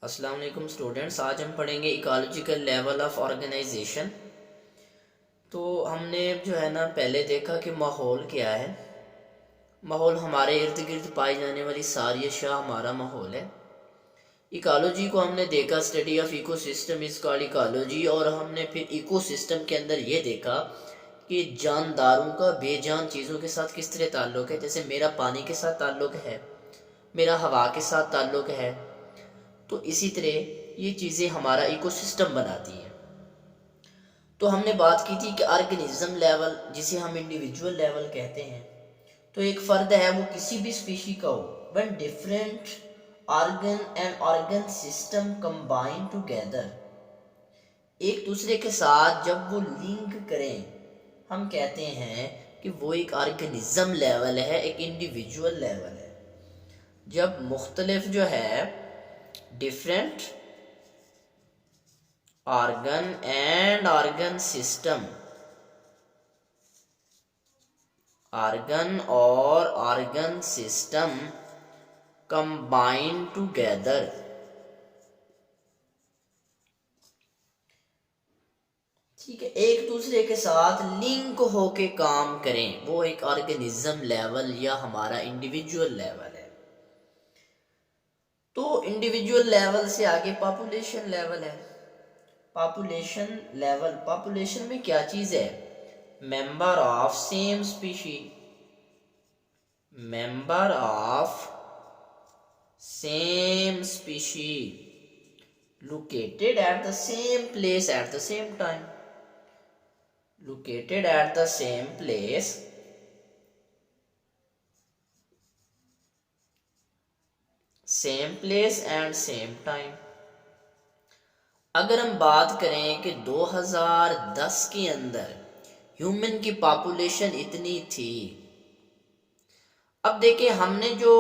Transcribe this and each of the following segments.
अस्सलाम वालेकुम स्टूडेंट्स। आज हम पढ़ेंगे इकोलॉजिकल लेवल ऑफ ऑर्गेनाइजेशन। तो हमने जो है ना पहले देखा कि माहौल क्या है। माहौल हमारे इर्द गिर्द पाई जाने वाली सारी अशिया हमारा माहौल है। इकोलॉजी को हमने देखा, study of ecosystem is called ecology. और हमने फिर इकोसिस्टम के अंदर ये देखा कि जानदारों का बेजान चीज़ों के साथ किस तरह ताल्लुक़ है। जैसे मेरा पानी के साथ ताल्लुक़ है, मेरा हवा के साथ ताल्लुक़ है, तो इसी तरह ये चीज़ें हमारा इकोसिस्टम बनाती हैं। तो हमने बात की थी कि ऑर्गेनिज्म लेवल, जिसे हम इंडिविजुअल लेवल कहते हैं, तो एक फ़र्द है वो किसी भी स्पीशी का हो, when different organ and organ system combine together, एक दूसरे के साथ जब वो लिंक करें, हम कहते हैं कि वो एक ऑर्गेनिज्म लेवल है, एक इंडिविजुअल लेवल है। जब मुख्तलिफ जो है different organ and organ system, organ और ऑर्गन सिस्टम कंबाइन टुगेदर, ठीक है, एक दूसरे के साथ लिंक होके काम करें, वो एक ऑर्गेनिज्म लेवल या हमारा इंडिविजुअल लेवल है। तो इंडिविजुअल लेवल से आगे पॉपुलेशन लेवल है। पॉपुलेशन लेवल, पॉपुलेशन में क्या चीज है? Member of same species, member of same species located at the same place at the same time, located at the same place and same time। अगर हम बात करें कि 2010 के अंदर ह्यूमन की पॉपुलेशन इतनी थी, अब देखिए हमने जो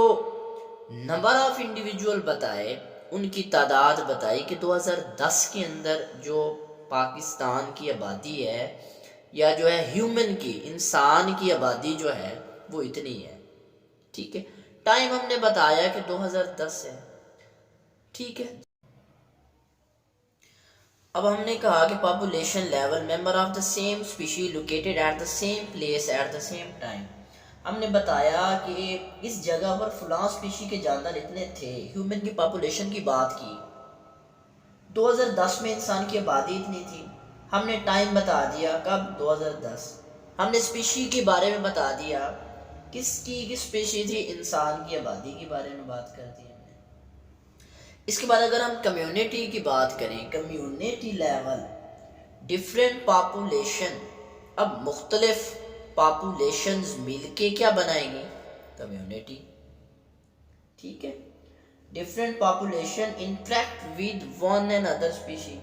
नंबर ऑफ इंडिविजुअल बताए, उनकी तादाद बताई कि 2010 के अंदर जो पाकिस्तान की आबादी है या जो है ह्यूमन की, इंसान की आबादी जो है वो इतनी है, ठीक है। टाइम हमने बताया कि 2010 है, ठीक है। अब हमने कहा कि population level, member of the same species located at the same place at the same time. हमने बताया कि इस जगह पर फलां स्पीशी के जानवर इतने थे। ह्यूमन की पॉपुलेशन की बात की, 2010 में इंसान की आबादी इतनी थी। हमने टाइम बता दिया, कब? 2010। हमने स्पीशी के बारे में बता दिया, किसकी किस स्पीशी थी? इंसान की आबादी के बारे में बात कर दी हमने। इसके बाद अगर हम कम्युनिटी की बात करें, कम्युनिटी लेवल, डिफरेंट पॉपुलेशन, अब मुख्तलिफ पॉपुलेशंस मिलके क्या बनाएंगी? कम्युनिटी, ठीक है। Different population interact with one and other species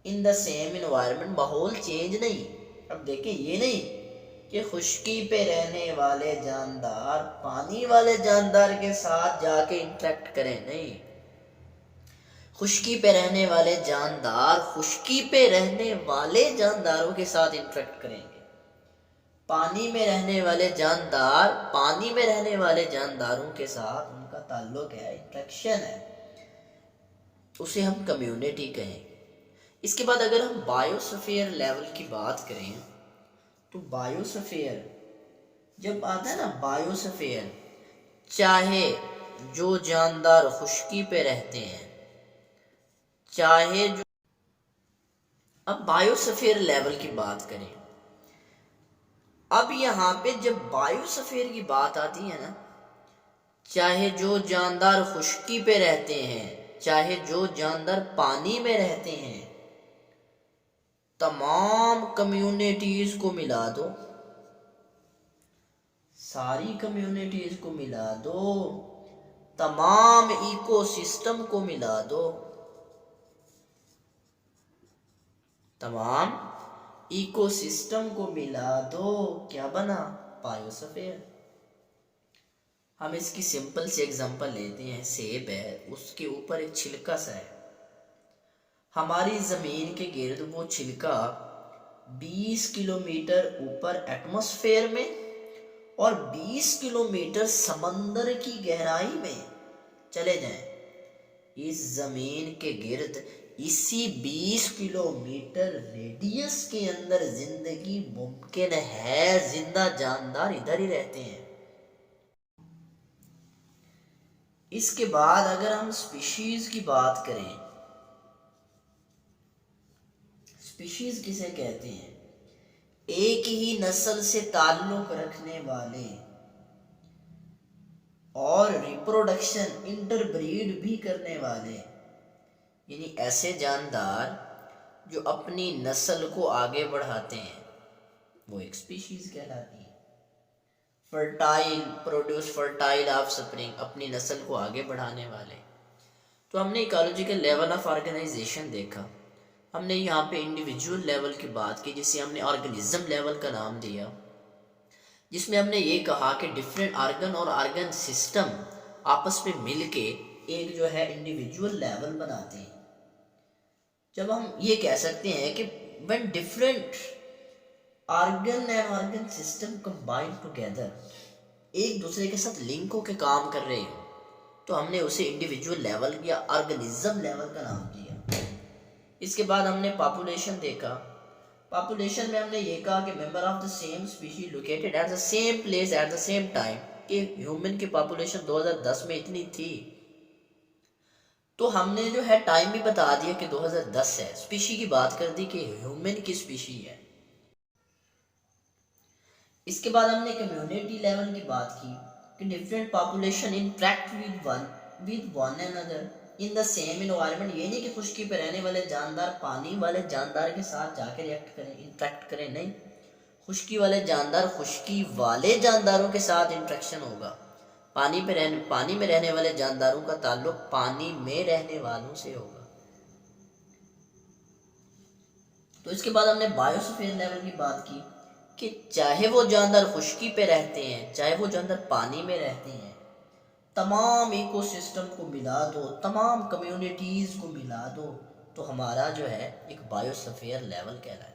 in the same environment, माहौल चेंज नहीं। अब देखें, ये नहीं कि खुश्की पे रहने वाले जानदार पानी वाले जानदार के साथ जाके इंटरेक्ट करें, नहीं। खुश्की पे रहने वाले जानदार खुश्की पे रहने वाले जानदारों के साथ इंटरेक्ट करेंगे। पानी में रहने वाले जानदार पानी में रहने वाले जानदारों के साथ उनका ताल्लुक है, इंटरेक्शन है, उसे हम कम्युनिटी कहेंगे। इसके बाद अगर हम बायोस्फीयर लेवल की बात करें, तो बायोस्फीयर जब आता है ना, बायोस्फीयर, चाहे जो जानदार खुश्की पे रहते हैं, चाहे जो, अब बायोस्फीयर लेवल की बात करें, अब यहाँ पे जब बायोस्फीयर की बात आती है ना, चाहे जो जानदार खुश्की पे रहते हैं, चाहे जो जानदार पानी में रहते हैं, तमाम कम्युनिटीज को मिला दो, सारी कम्युनिटीज को मिला दो, तमाम इकोसिस्टम को मिला दो, तमाम इकोसिस्टम को मिला दो, क्या बना? बायोस्फीयर। हम इसकी सिंपल सी एग्जांपल लेते हैं। सेब है, उसके ऊपर एक छिलका सा है, हमारी ज़मीन के गिर्द वो छिलका 20 किलोमीटर ऊपर एटमॉस्फेयर में और 20 किलोमीटर समंदर की गहराई में चले जाएं, इस जमीन के गिर्द इसी 20 किलोमीटर रेडियस के अंदर जिंदगी मुमकिन है, जिंदा जानदार इधर ही रहते हैं। इसके बाद अगर हम स्पीशीज की बात करें, स्पीशीज किसे कहते हैं? एक ही नस्ल से ताल्लुक रखने वाले और रिप्रोडक्शन इंटरब्रीड भी करने वाले, यानी ऐसे जानदार जो अपनी नस्ल को आगे बढ़ाते हैं, वो एक स्पीशीज कहलाती है। फर्टाइल, प्रोड्यूस फर्टाइल ऑफस्प्रिंग, अपनी नस्ल को आगे बढ़ाने वाले। तो हमने इकोलॉजिकल लेवल ऑफ ऑर्गेनाइजेशन देखा, हमने यहाँ पे इंडिविजुअल लेवल की बात की जिसे हमने ऑर्गेनिज्म लेवल का नाम दिया, जिसमें हमने ये कहा कि डिफरेंट ऑर्गन और ऑर्गन सिस्टम आपस में मिलके एक जो है इंडिविजुअल लेवल बनाते हैं। जब हम ये कह सकते हैं कि when different organ and organ system combine together, एक दूसरे के साथ लिंक होकर काम कर रहे हो, तो हमने उसे इंडिविजुअल लेवल या ऑर्गेनिज्म लेवल का नाम दिया। इसके बाद हमने पॉपुलेशन देखा। पॉपुलेशन में हमने ये कहा कि member of the same species located at the same place at the same time, कि ह्यूमन की पॉपुलेशन 2010 में इतनी थी, तो हमने जो है टाइम भी बता दिया कि 2010 है। स्पीशी की बात कर दी कि ह्यूमन की स्पीशी है। इसके बाद हमने कम्युनिटी लेवल की बात की कि different population interact with one another in the same environment. ये नहीं कि खुशकी पे रहने वाले जानदार पानी वाले जानदार के साथ जाके रिएक्ट करें, इंटरेक्ट करें, नहीं। खुशकी वाले जानदार खुशकी वाले जानदारों के साथ इंटरेक्शन होगा। पानी में रहने वाले जानदारों का ताल्लुक पानी में रहने वालों से होगा। तो इसके बाद हमने बायोस्फीयर लेवल की बात की कि चाहे वो जानदार खुशकी पे रहते हैं, चाहे वो जानदार पानी में रहते हैं, तमाम इकोसिस्टम को मिला दो, तमाम कम्युनिटीज़ को मिला दो, तो हमारा जो है एक बायोस्फीयर लेवल कहलाए।